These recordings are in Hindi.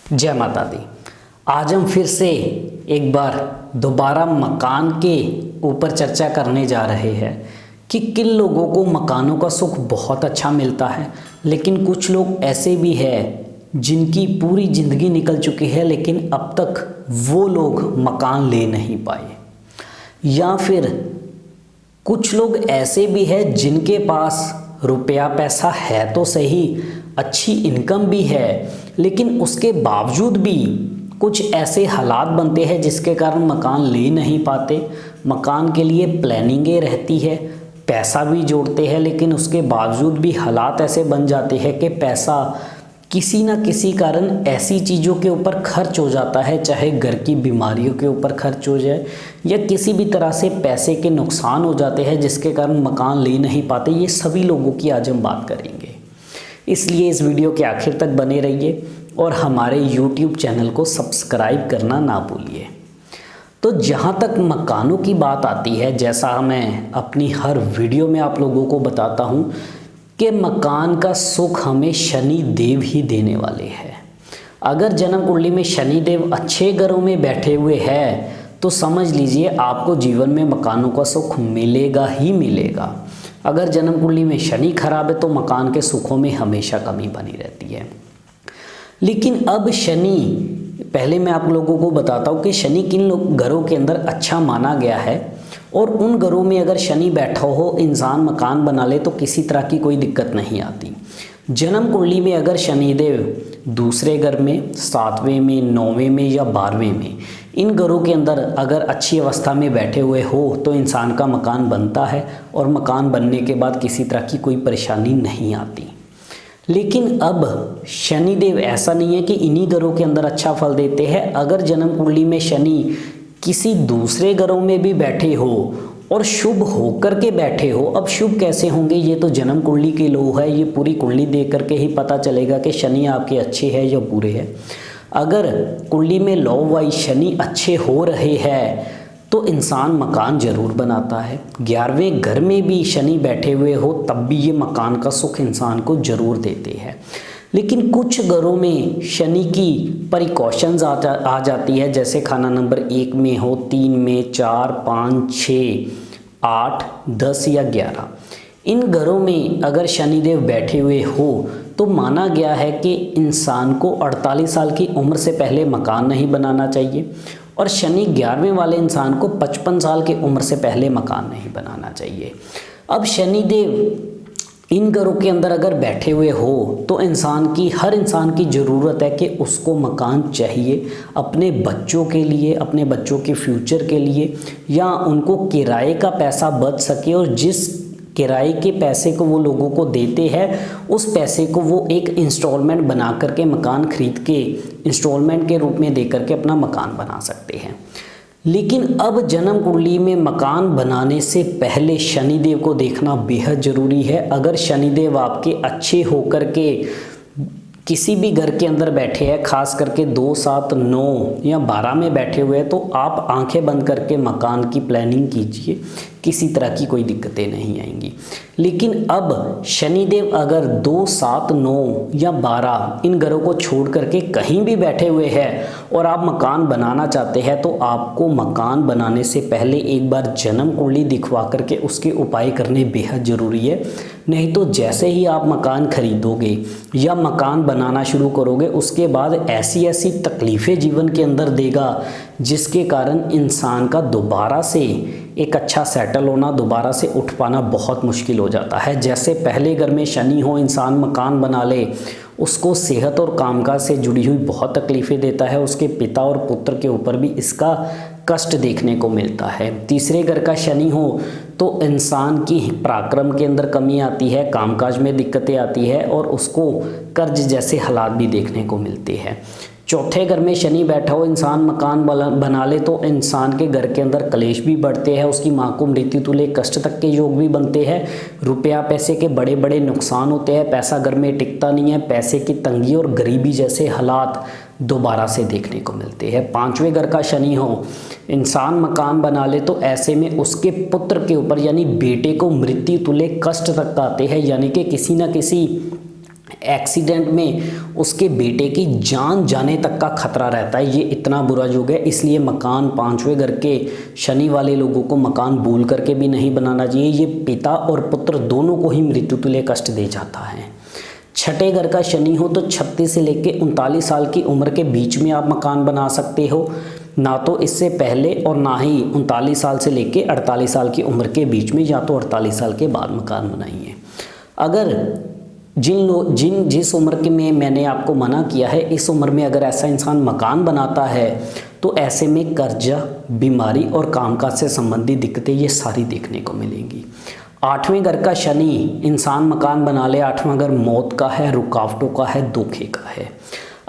जय माता दी। आज हम फिर से एक बार दोबारा मकान के ऊपर चर्चा करने जा रहे हैं कि किन लोगों को मकानों का सुख बहुत अच्छा मिलता है, लेकिन कुछ लोग ऐसे भी हैं जिनकी पूरी ज़िंदगी निकल चुकी है लेकिन अब तक वो लोग मकान ले नहीं पाए। या फिर कुछ लोग ऐसे भी हैं जिनके पास रुपया पैसा है तो सही, अच्छी इनकम भी है, लेकिन उसके बावजूद भी कुछ ऐसे हालात बनते हैं जिसके कारण मकान ले नहीं पाते। मकान के लिए प्लानिंगें रहती है, पैसा भी जोड़ते हैं, लेकिन उसके बावजूद भी हालात ऐसे बन जाते हैं कि पैसा किसी न किसी कारण ऐसी चीज़ों के ऊपर खर्च हो जाता है, चाहे घर की बीमारियों के ऊपर खर्च हो जाए या किसी भी तरह से पैसे के नुकसान हो जाते हैं जिसके कारण मकान ले नहीं पाते। ये सभी लोगों की आज हम बात करेंगे, इसलिए इस वीडियो के आखिर तक बने रहिए और हमारे YouTube चैनल को सब्सक्राइब करना ना भूलिए। तो जहाँ तक मकानों की बात आती है, जैसा मैं अपनी हर वीडियो में आप लोगों को बताता हूँ कि मकान का सुख हमें शनि देव ही देने वाले हैं। अगर जन्म कुंडली में शनि देव अच्छे घरों में बैठे हुए हैं तो समझ लीजिए आपको जीवन में मकानों का सुख मिलेगा ही मिलेगा। अगर जन्म कुंडली में शनि खराब है तो मकान के सुखों में हमेशा कमी बनी रहती है। लेकिन अब शनि, पहले मैं आप लोगों को बताता हूँ कि शनि किन घरों के अंदर अच्छा माना गया है, और उन घरों में अगर शनि बैठा हो, इंसान मकान बना ले तो किसी तरह की कोई दिक्कत नहीं आती। जन्म कुंडली में अगर शनिदेव दूसरे घर में, 7वें में, 9वें में या 12वें में, इन घरों के अंदर अगर अच्छी अवस्था में बैठे हुए हो तो इंसान का मकान बनता है और मकान बनने के बाद किसी तरह की कोई परेशानी नहीं आती। लेकिन अब शनिदेव ऐसा नहीं है कि इन्हीं घरों के अंदर अच्छा फल देते हैं। अगर जन्म कुंडली में शनि किसी दूसरे घरों में भी बैठे हो और शुभ होकर के बैठे हो, अब शुभ कैसे होंगे ये तो जन्म कुंडली के लोग है, ये पूरी कुंडली देख करके ही पता चलेगा कि शनि आपके अच्छे हैं या बुरे हैं। अगर कुंडली में लॉ वाइज शनि अच्छे हो रहे हैं तो इंसान मकान जरूर बनाता है। 11वें घर में भी शनि बैठे हुए हो तब भी ये मकान का सुख इंसान को जरूर देते हैं। लेकिन कुछ घरों में शनि की प्रिकॉशंस आ जाती है, जैसे खाना नंबर 1 में हो, 3 में, 4, 5, 6, 8, 10 या 11, इन घरों में अगर शनिदेव बैठे हुए हो तो माना गया है कि इंसान को 48 साल की उम्र से पहले मकान नहीं बनाना चाहिए, और शनि 11वें वाले इंसान को 55 साल की उम्र से पहले मकान नहीं बनाना चाहिए। अब शनिदेव इन घरों के अंदर अगर बैठे हुए हो तो हर इंसान की ज़रूरत है कि उसको मकान चाहिए अपने बच्चों के लिए, अपने बच्चों के फ्यूचर के लिए, या उनको किराए का पैसा बच सके और जिस किराए के पैसे को वो लोगों को देते हैं उस पैसे को वो एक इंस्टॉलमेंट बना करके मकान खरीद के इंस्टॉलमेंट के रूप में दे करके अपना मकान बना सकते हैं। लेकिन अब जन्म कुंडली में मकान बनाने से पहले शनिदेव को देखना बेहद ज़रूरी है। अगर शनिदेव आपके अच्छे होकर के किसी भी घर के अंदर बैठे हैं, खास करके 2, 7, 9 या 12 में बैठे हुए हैं, तो आप आंखें बंद करके मकान की प्लानिंग कीजिए, किसी तरह की कोई दिक्कतें नहीं आएंगी। लेकिन अब शनिदेव अगर 2, 7, 9 या 12 इन घरों को छोड़ करके कहीं भी बैठे हुए हैं और आप मकान बनाना चाहते हैं तो आपको मकान बनाने से पहले एक बार जन्म कुंडली दिखवा करके उसके उपाय करने बेहद ज़रूरी है। नहीं तो जैसे ही आप मकान खरीदोगे या मकान बनाना शुरू करोगे उसके बाद ऐसी ऐसी तकलीफ़ें जीवन के अंदर देगा जिसके कारण इंसान का दोबारा से एक अच्छा सेटल होना, दोबारा से उठ पाना बहुत मुश्किल हो जाता है। जैसे पहले घर में शनि हो, इंसान मकान बना ले, उसको सेहत और कामकाज से जुड़ी हुई बहुत तकलीफ़ें देता है, उसके पिता और पुत्र के ऊपर भी इसका कष्ट देखने को मिलता है। तीसरे घर का शनि हो तो इंसान की पराक्रम के अंदर कमी आती है, कामकाज में दिक्कतें आती है और उसको कर्ज जैसे हालात भी देखने को मिलते हैं। चौथे घर में शनि बैठा हो, इंसान मकान बना ले तो इंसान के घर के अंदर कलेश भी बढ़ते हैं, उसकी माँ को मृत्यु तुल्य कष्ट तक के योग भी बनते हैं, रुपया पैसे के बड़े बड़े नुकसान होते हैं, पैसा घर में टिकता नहीं है, पैसे की तंगी और गरीबी जैसे हालात दोबारा से देखने को मिलते हैं। 5वें घर का शनि हो, इंसान मकान बना ले तो ऐसे में उसके पुत्र के ऊपर यानी बेटे को मृत्यु तुल्य कष्ट तक आते हैं, यानी कि किसी न किसी एक्सीडेंट में उसके बेटे की जान जाने तक का खतरा रहता है। ये इतना बुरा योग है, इसलिए मकान 5वें घर के शनि वाले लोगों को मकान भूल करके भी नहीं बनाना चाहिए। ये पिता और पुत्र दोनों को ही मृत्यु तुल्य कष्ट दे जाता है। 6ठे घर का शनि हो तो 36 से लेकर 39 साल की उम्र के बीच में आप मकान बना सकते हो, ना तो इससे पहले और ना ही 39 साल से लेकर 48 साल की उम्र के बीच में, या तो 48 साल के बाद मकान बनाइए। अगर जिस उम्र के में मैंने आपको मना किया है, इस उम्र में अगर ऐसा इंसान मकान बनाता है तो ऐसे में कर्जा, बीमारी और कामकाज से संबंधित दिक्कतें ये सारी देखने को मिलेंगी। 8वें घर का शनि इंसान मकान बना ले, 8वां घर मौत का है, रुकावटों का है, धोखे का है।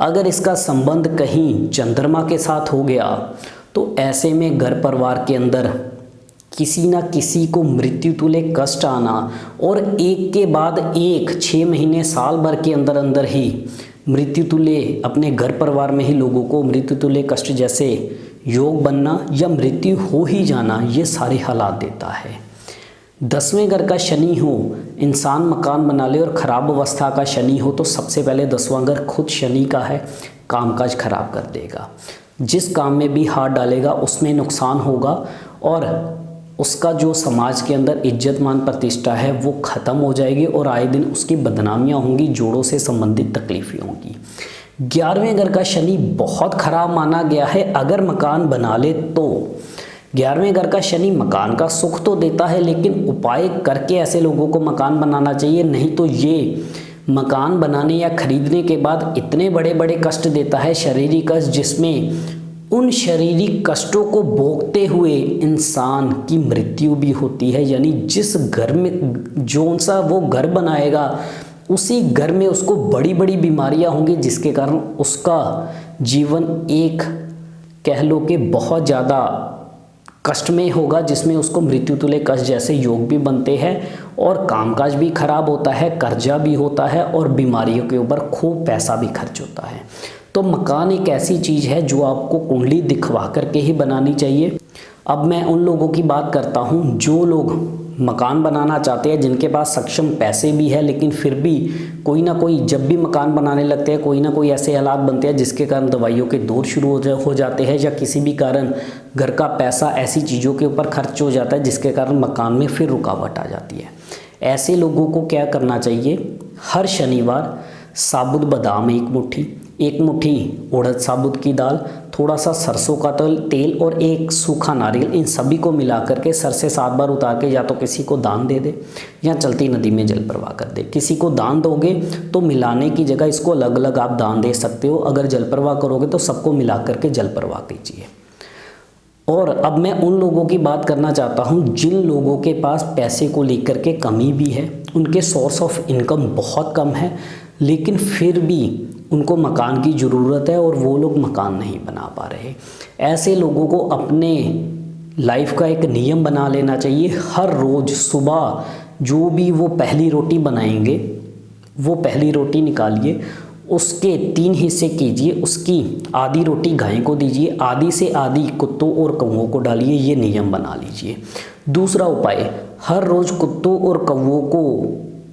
अगर इसका संबंध कहीं चंद्रमा के साथ हो गया तो ऐसे में घर परिवार के अंदर किसी ना किसी को मृत्यु तुल्य कष्ट आना, और एक के बाद एक 6 महीने साल भर के अंदर अंदर ही मृत्यु तुल्य अपने घर परिवार में ही लोगों को मृत्यु तुल्य कष्ट जैसे योग बनना या मृत्यु हो ही जाना, ये सारे हालात देता है। 10वें घर का शनि हो, इंसान मकान बना ले और ख़राब अवस्था का शनि हो तो सबसे पहले 10वां घर खुद शनि का है, कामकाज खराब कर देगा। जिस काम में भी हाथ डालेगा उसमें नुकसान होगा और उसका जो समाज के अंदर इज्जत मान प्रतिष्ठा है वो ख़त्म हो जाएगी और आए दिन उसकी बदनामियां होंगी, जोड़ों से संबंधित तकलीफें होंगी। 11वें घर का शनि बहुत ख़राब माना गया है। अगर मकान बना ले तो 11वें घर का शनि मकान का सुख तो देता है, लेकिन उपाय करके ऐसे लोगों को मकान बनाना चाहिए, नहीं तो ये मकान बनाने या खरीदने के बाद इतने बड़े बड़े कष्ट देता है, शारीरिक कष्ट, जिसमें उन शारीरिक कष्टों को भोगते हुए इंसान की मृत्यु भी होती है। यानी जिस घर में जो सा वो घर बनाएगा उसी घर में उसको बड़ी बड़ी बीमारियां होंगी, जिसके कारण उसका जीवन एक कह लो कि बहुत ज़्यादा कष्ट में होगा, जिसमें उसको मृत्यु तुल्य कष्ट जैसे योग भी बनते हैं और कामकाज भी खराब होता है, कर्जा भी होता है और बीमारियों के ऊपर खूब पैसा भी खर्च होता है। तो मकान एक ऐसी चीज़ है जो आपको कुंडली दिखवा करके ही बनानी चाहिए। अब मैं उन लोगों की बात करता हूँ जो लोग मकान बनाना चाहते हैं, जिनके पास सक्षम पैसे भी है, लेकिन फिर भी कोई ना कोई जब भी मकान बनाने लगते हैं कोई ना कोई ऐसे हालात बनते हैं जिसके कारण दवाइयों के दौर शुरू हो जाते हैं, या किसी भी कारण घर का पैसा ऐसी चीज़ों के ऊपर खर्च हो जाता है जिसके कारण मकान में फिर रुकावट आ जाती है। ऐसे लोगों को क्या करना चाहिए, हर शनिवार साबुत बादाम 1 मुट्ठी उड़द साबुत की दाल, थोड़ा सा सरसों का तेल और एक सूखा नारियल, इन सभी को मिला करके सर से 7 बार उतार के या तो किसी को दान दे दे या चलती नदी में जल प्रवाह कर दे। किसी को दान दोगे तो मिलाने की जगह इसको अलग अलग आप दान दे सकते हो, अगर जल प्रवाह करोगे तो सबको मिला करके जल प्रवाह कीजिए। और अब मैं उन लोगों की बात करना चाहता हूँ जिन लोगों के पास पैसे को लेकर के कमी भी है, उनके सोर्स ऑफ इनकम बहुत कम है, लेकिन फिर भी उनको मकान की ज़रूरत है और वो लोग मकान नहीं बना पा रहे। ऐसे लोगों को अपने लाइफ का एक नियम बना लेना चाहिए। हर रोज़ सुबह जो भी वो पहली रोटी बनाएंगे, वो पहली रोटी निकालिए, उसके 3 हिस्से कीजिए, उसकी आधी रोटी गाय को दीजिए, आधी से आधी कुत्तों और कौवों को डालिए, ये नियम बना लीजिए। दूसरा उपाय, हर रोज़ कुत्तों और कौवों को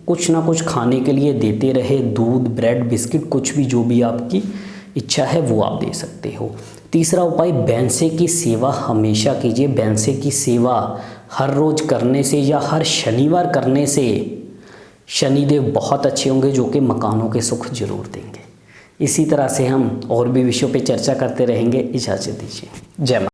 कुछ ना कुछ खाने के लिए देते रहे, दूध, ब्रेड, बिस्किट, कुछ भी जो भी आपकी इच्छा है वो आप दे सकते हो। तीसरा उपाय, भैंसे की सेवा हमेशा कीजिए। भैंसे की सेवा हर रोज़ करने से या हर शनिवार करने से शनिदेव बहुत अच्छे होंगे, जो कि मकानों के सुख जरूर देंगे। इसी तरह से हम और भी विषयों पे चर्चा करते रहेंगे। इजाज़त दीजिए। जय माता।